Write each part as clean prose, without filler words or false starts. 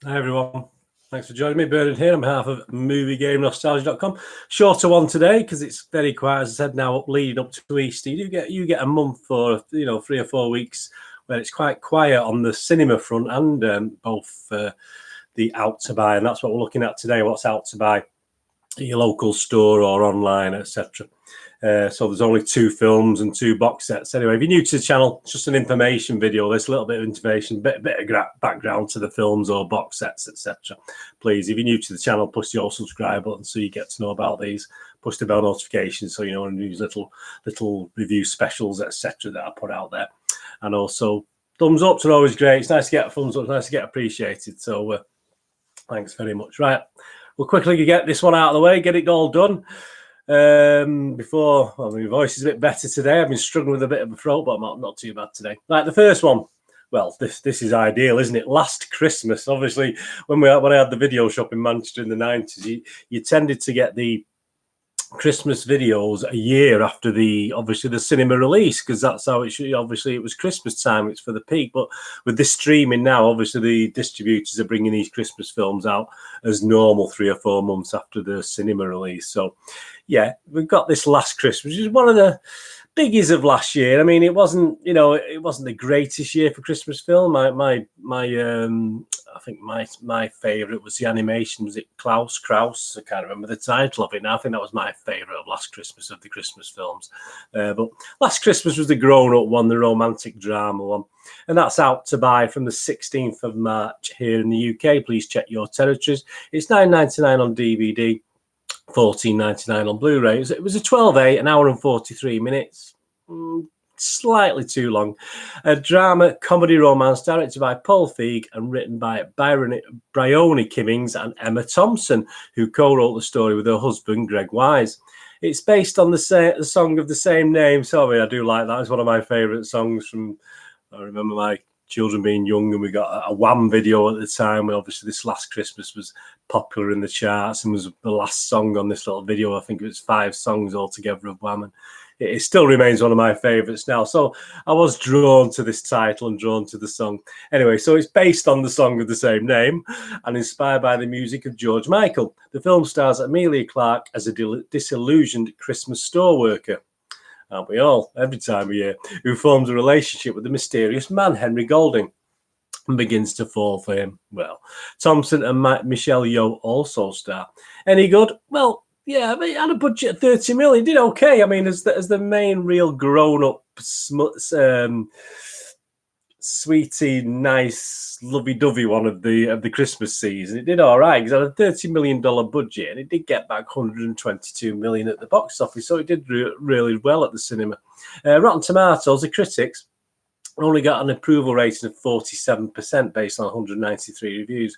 Hi everyone, thanks for joining me. Bernard here on behalf of MovieGameNostalgia.com. Shorter one today because it's very quiet, as I said. Now leading up to Easter, you get a month or 3 or 4 weeks where it's quite quiet on the cinema front and both the out to buy, and that's what we're looking at today. What's out to buy at your local store or online, etc. So there's only 2 films and 2 box sets. Anyway, if you're new to the channel, it's just an information video. There's a little bit of information, bit of background to the films or box sets, etc. Please, if you're new to the channel, push your subscribe button so you get to know about these. Push the bell notifications so you know when these little review specials, etc. that I put out there. And also, thumbs ups are always great. It's nice to get a thumbs up. It's nice to get appreciated. So thanks very much. Right, we'll quickly get this one out of the way, get it all done. Before, well, my voice is a bit better today. I've been struggling with a bit of a throat, but I'm not too bad today. Right, the first one. Well, this is ideal, isn't it? Last Christmas, obviously, when I had the video shop in Manchester in the 90s, you tended to get the Christmas videos a year after the cinema release, because that's how it should. Obviously it was Christmas time, it's for the peak, but with this streaming now, obviously the distributors are bringing these Christmas films out as normal 3 or 4 months after the cinema release. So yeah, we've got this Last Christmas, which is one of the biggies of last year. I mean, it wasn't the greatest year for Christmas film. I think my favorite was the animation. Was it Klaus? I can't remember the title of it now. I think that was my favorite of Last Christmas, of the Christmas films. But Last Christmas was the grown-up one, the romantic drama one, and that's out to buy from the 16th of March here in the UK. Please check your territories. It's £9.99 on DVD. £14.99 on Blu-ray. It was a 12A, an hour and 43 minutes. Slightly too long. A drama, comedy, romance directed by Paul Feig and written by Bryony Kimmings and Emma Thompson, who co-wrote the story with her husband, Greg Wise. It's based on the song of the same name. Sorry, I do like that. It's one of my favourite songs from... I remember my children being young, and we got a Wham video at the time where obviously this Last Christmas was popular in the charts and was the last song on this little video. I think it was 5 songs altogether of Wham, and it still remains one of my favourites now. So I was drawn to this title and drawn to the song. Anyway, so it's based on the song of the same name and inspired by the music of George Michael. The film stars Emilia Clarke as a disillusioned Christmas store worker, aren't we all, every time of year, who forms a relationship with the mysterious man, Henry Golding, and begins to fall for him. Well, Thompson and Michelle Yeoh also star. Any good? Well, yeah, but it had a budget of 30 million. Did okay. I mean, as the main real grown-up, sweetie, nice, lovey-dovey one of the Christmas season, it did all right because it had a $30 million budget and it did get back 122 million at the box office, so it did really well at the cinema. Rotten Tomatoes, the critics, only got an approval rating of 47% based on 193 reviews.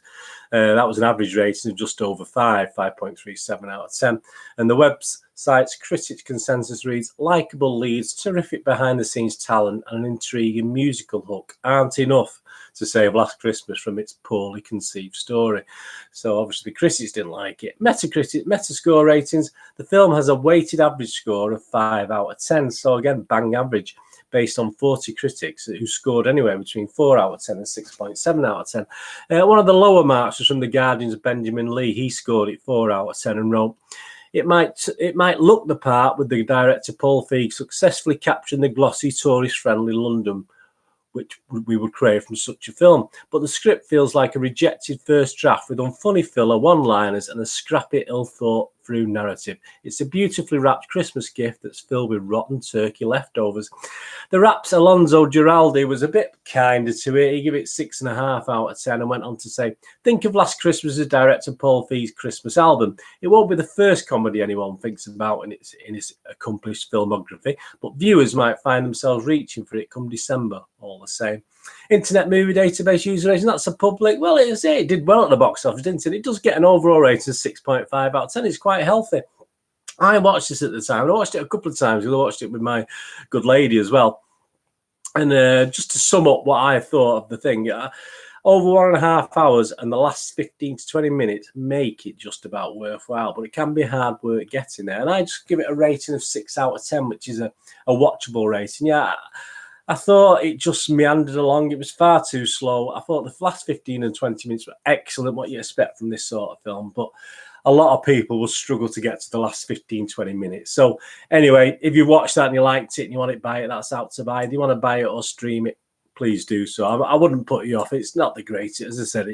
That was an average rating of just over 5.37 out of 10. And the website's critic consensus reads, likeable leads, terrific behind-the-scenes talent, and an intriguing musical hook aren't enough to save Last Christmas from its poorly conceived story. So obviously the critics didn't like it. Metascore ratings, the film has a weighted average score of 5 out of 10. So again, bang average, based on 40 critics who scored anywhere between 4 out of 10 and 6.7 out of 10. One of the lower marks was from The Guardian's Benjamin Lee. He scored it 4 out of 10 and wrote, It might look the part with the director Paul Feig successfully capturing the glossy, tourist-friendly London which we would crave from such a film. But the script feels like a rejected first draft with unfunny filler, one-liners, and a scrappy, ill-thought-through narrative. It's a beautifully wrapped Christmas gift that's filled with rotten turkey leftovers. The Rap's Alonso Giraldi was a bit kinder to it. He gave it 6.5 out of 10 and went on to say, think of Last Christmas as director Paul Feig's Christmas album. It won't be the first comedy anyone thinks about in its accomplished filmography, but viewers might find themselves reaching for it come December all the same. Internet Movie Database user rating, that's a public. Well, it did well at the box office, didn't it? It does get an overall rating of 6.5 out of 10. It's quite healthy. I watched this at the time. I watched it a couple of times. I watched it with my good lady as well. And just to sum up what I thought of the thing, over 1.5 hours and the last 15 to 20 minutes make it just about worthwhile, but it can be hard work getting there. And I just give it a rating of 6 out of 10, which is a watchable rating. Yeah, I thought it just meandered along. It was far too slow. I thought the last 15 and 20 minutes were excellent, what you expect from this sort of film. But a lot of people will struggle to get to the last 15, 20 minutes. So anyway, if you watched that and you liked it and you want it, buy it, that's out to buy. If you want to buy it or stream it, please do so. I wouldn't put you off. It's not the greatest. As I said,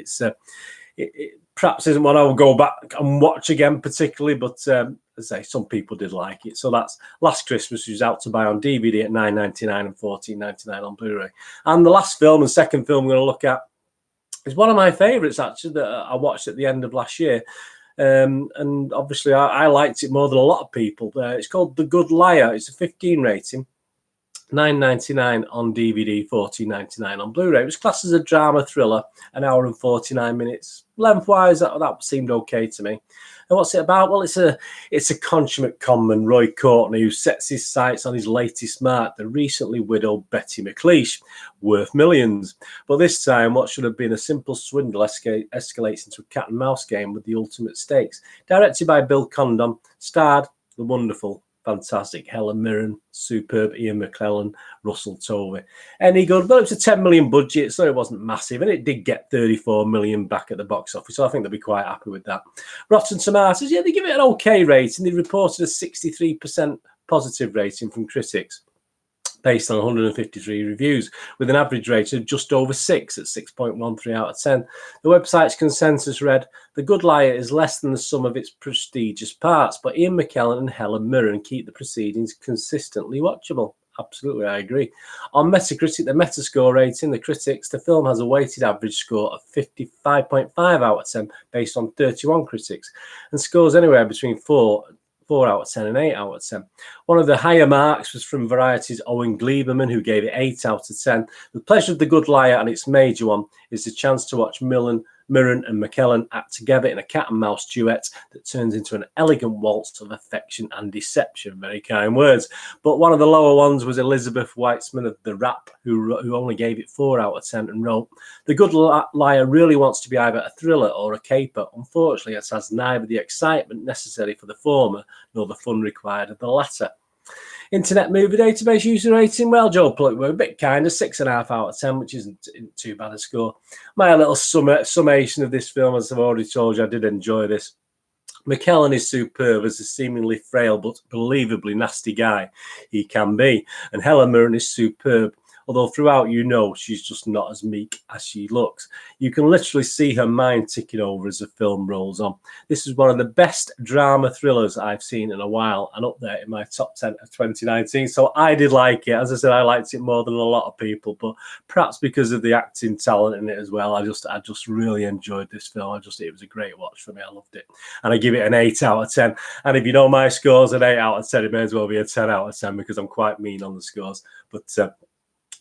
it perhaps isn't one I will go back and watch again particularly, but as I say, some people did like it. So that's Last Christmas, which was out to buy on DVD at $9.99 and $14.99 on Blu-ray. And the last film and second film I'm going to look at is one of my favourites, actually, that I watched at the end of last year. And obviously, I liked it more than a lot of people. It's called The Good Liar. It's a 15 rating. $9.99 on DVD, $14.99 on Blu-ray. It was classed as a drama thriller, an hour and 49 minutes. Lengthwise, that seemed okay to me. And what's it about? Well, it's a consummate conman, Roy Courtney, who sets his sights on his latest mark, the recently widowed Betty McLeish, worth millions. But this time, what should have been a simple swindle escalates into a cat and mouse game with the ultimate stakes. Directed by Bill Condon, starred the wonderful, fantastic Helen Mirren, superb Ian McKellen, Russell Tovey. Any good? Well, it was a 10 million budget, so it wasn't massive, and it did get 34 million back at the box office, so I think they'll be quite happy with that. Rotten Tomatoes, yeah, they give it an okay rating. They reported a 63% positive rating from critics, based on 153 reviews, with an average rating of just over 6 at 6.13 out of 10. The website's consensus read, The Good Liar is less than the sum of its prestigious parts, but Ian McKellen and Helen Mirren keep the proceedings consistently watchable. Absolutely, I agree. On Metacritic, the Metascore rating, the critics, the film has a weighted average score of 55.5 out of 10, based on 31 critics, and scores anywhere between 4 out of 10 and 8 out of 10. One of the higher marks was from Variety's Owen Gleiberman, who gave it 8 out of 10. The pleasure of The Good Liar, and its major one, is the chance to watch Mirren and McKellen act together in a cat and mouse duet that turns into an elegant waltz of affection and deception. Very kind words. But one of the lower ones was Elizabeth Weitzman of The Wrap, who only gave it 4 out of 10 and wrote, The Good Liar really wants to be either a thriller or a caper. Unfortunately, it has neither the excitement necessary for the former nor the fun required of the latter. Internet Movie Database user rating, well, Joe Pluck were a bit kind of 6.5 out of 10, which isn't too bad a score. My little summation of this film, as I've already told you, I did enjoy this. McKellen is superb as a seemingly frail but believably nasty guy he can be, and Helen Mirren is superb, although throughout she's just not as meek as she looks. You can literally see her mind ticking over as the film rolls on. This is one of the best drama thrillers I've seen in a while, and up there in my top 10 of 2019. So I did like it. As I said, I liked it more than a lot of people, but perhaps because of the acting talent in it as well. I just really enjoyed this film. It was a great watch for me. I loved it. And I give it an 8 out of 10. And if you know my scores, an 8 out of 10, it may as well be a 10 out of 10 because I'm quite mean on the scores. But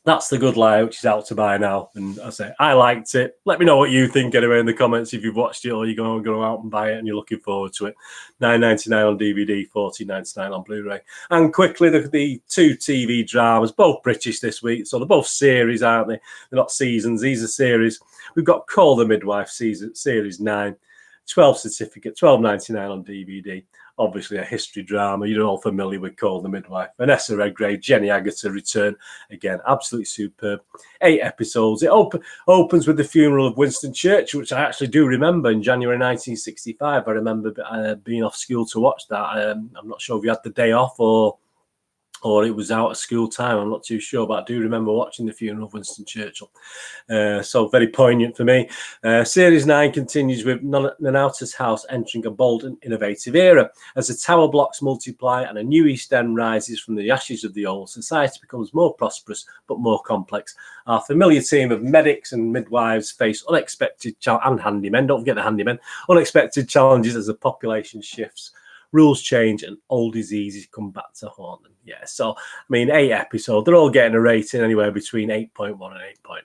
that's The Good Liar, which is out to buy now. And I say, I liked it. Let me know what you think anyway in the comments if you've watched it or you're going to go out and buy it and you're looking forward to it. $9.99 on DVD, $14.99 on Blu-ray. And quickly, the 2 TV dramas, both British this week. So they're both series, aren't they? They're not seasons. These are series. We've got Call the Midwife, Series 9. 12 certificate, $12.99 on DVD. Obviously a history drama. You're all familiar with Call the Midwife. Vanessa Redgrave, Jenny Agutter return. Again, absolutely superb. 8 episodes. It opens with the funeral of Winston Churchill, which I actually do remember in January 1965. I remember being off school to watch that. I'm not sure if you had the day off or it was out of school time. I'm not too sure, but I do remember watching the funeral of Winston Churchill. So very poignant for me. Series 9 continues with Nanauta's house entering a bold and innovative era. As the tower blocks multiply and a new East End rises from the ashes of the old, society becomes more prosperous but more complex. Our familiar team of medics and midwives face unexpected and handymen, don't forget the handymen, unexpected challenges as the population shifts. Rules change and old diseases come back to haunt them. Yeah, so, 8 episodes. They're all getting a rating anywhere between 8.1 and 8.9.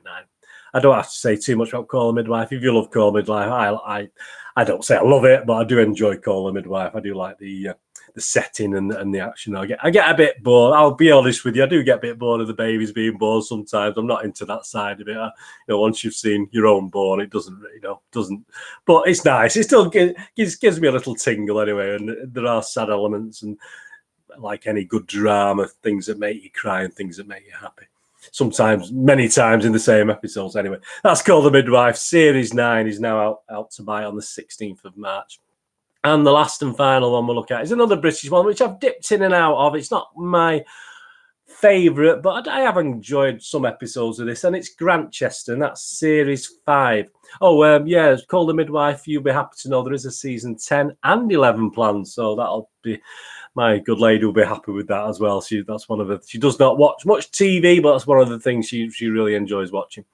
I don't have to say too much about Call the Midwife. If you love Call the Midwife, I don't say I love it, but I do enjoy Call the Midwife. I do like the setting and the action. I get a bit bored. I'll be honest with you. I do get a bit bored of the babies being born sometimes. I'm not into that side of it. Once you've seen your own born, it doesn't. But it's nice. It still gives me a little tingle anyway. And there are sad elements, and like any good drama, things that make you cry and things that make you happy. sometimes, many times in the same episodes. Anyway, that's called The Midwife. Series 9 is now out to buy on the 16th of March. And the last and final one we'll look at is another British one, which I've dipped in and out of. It's not my favourite, but I have enjoyed some episodes of this, and it's Grantchester, and that's Series 5. Oh, yeah, it's called The Midwife. You'll be happy to know there is a Season 10 and 11 planned, so that'll be... My good lady will be happy with that as well. That's one of the... She does not watch much TV, but that's one of the things she really enjoys watching.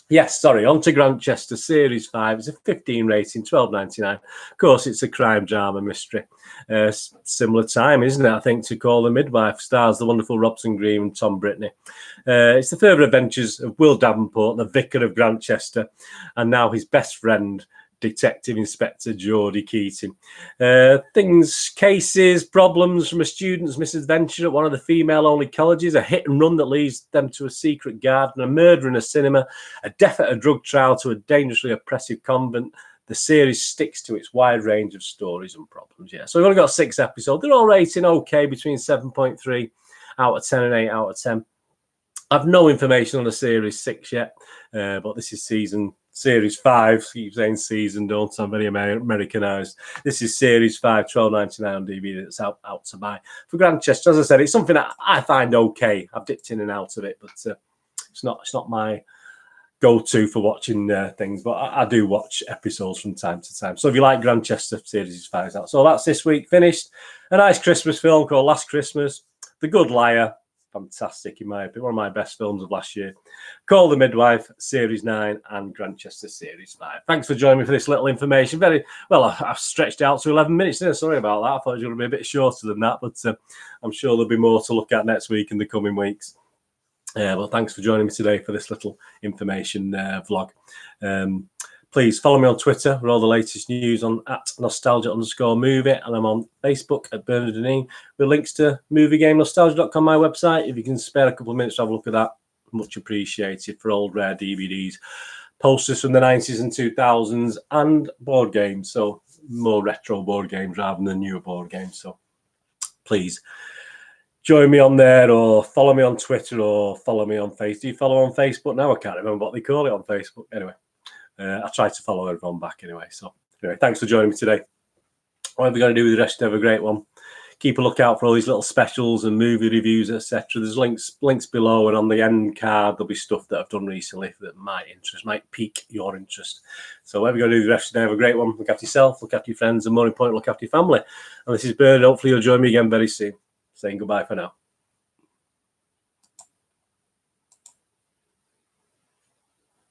Yes, sorry, on to Grantchester, Series 5. It's a 15 rating, $12.99. Of course, it's a crime drama mystery. Similar time, isn't it, I think, to call The Midwife. Stars the wonderful Robson Green and Tom Brittney. It's the further adventures of Will Davenport, the vicar of Grantchester, and now his best friend, Detective Inspector Geordie Keating. Cases, problems from a student's misadventure at one of the female-only colleges, a hit and run that leads them to a secret garden, a murder in a cinema, a death at a drug trial to a dangerously oppressive convent. The series sticks to its wide range of stories and problems. Yeah, so we've only got 6 episodes. They're all rating okay, between 7.3 out of 10 and 8 out of 10. I've no information on the Series 6 yet, but this is Series 5. Keep saying season, don't I? I'm very Americanized. This is Series 5, $12.99 on DVD. That's out to buy for Grantchester. As I said, it's something that I find okay. I've dipped in and out of it, but it's not my go-to for watching things. But I do watch episodes from time to time. So if you like Grantchester, Series 5 is out. So that's this week finished. A nice Christmas film called Last Christmas, The Good Liar. Fantastic, in my opinion. One of my best films of last year. Call The Midwife, Series 9, and Grantchester, Series 5. Thanks for joining me for this little information. Very well, I've stretched out to 11 minutes there. Sorry about that. I thought it was going to be a bit shorter than that, but I'm sure there'll be more to look at next week in the coming weeks. Well, thanks for joining me today for this little information vlog. Please follow me on Twitter for all the latest news on @nostalgia_movie, and I'm on Facebook at Bernard Deneen with links to moviegamenostalgia.com, my website. If you can spare a couple of minutes to have a look at that, much appreciated, for old rare DVDs, posters from the 90s and 2000s, and board games. So more retro board games rather than newer board games. So please join me on there, or follow me on Twitter, or follow me on Facebook. Do you follow on Facebook now? I can't remember what they call it on Facebook. Anyway. I try to follow everyone back anyway. So anyway, thanks for joining me today. What are we going to do with the rest of a great one? Keep a lookout for all these little specials and movie reviews, etc. There's links below, and on the end card there'll be stuff that I've done recently that might pique your interest. So what are we going to do with the rest of the day? Have a great one. Look after yourself, look after your friends, and more importantly, look after your family. And this is Bernard. Hopefully you'll join me again very soon. Saying goodbye for now.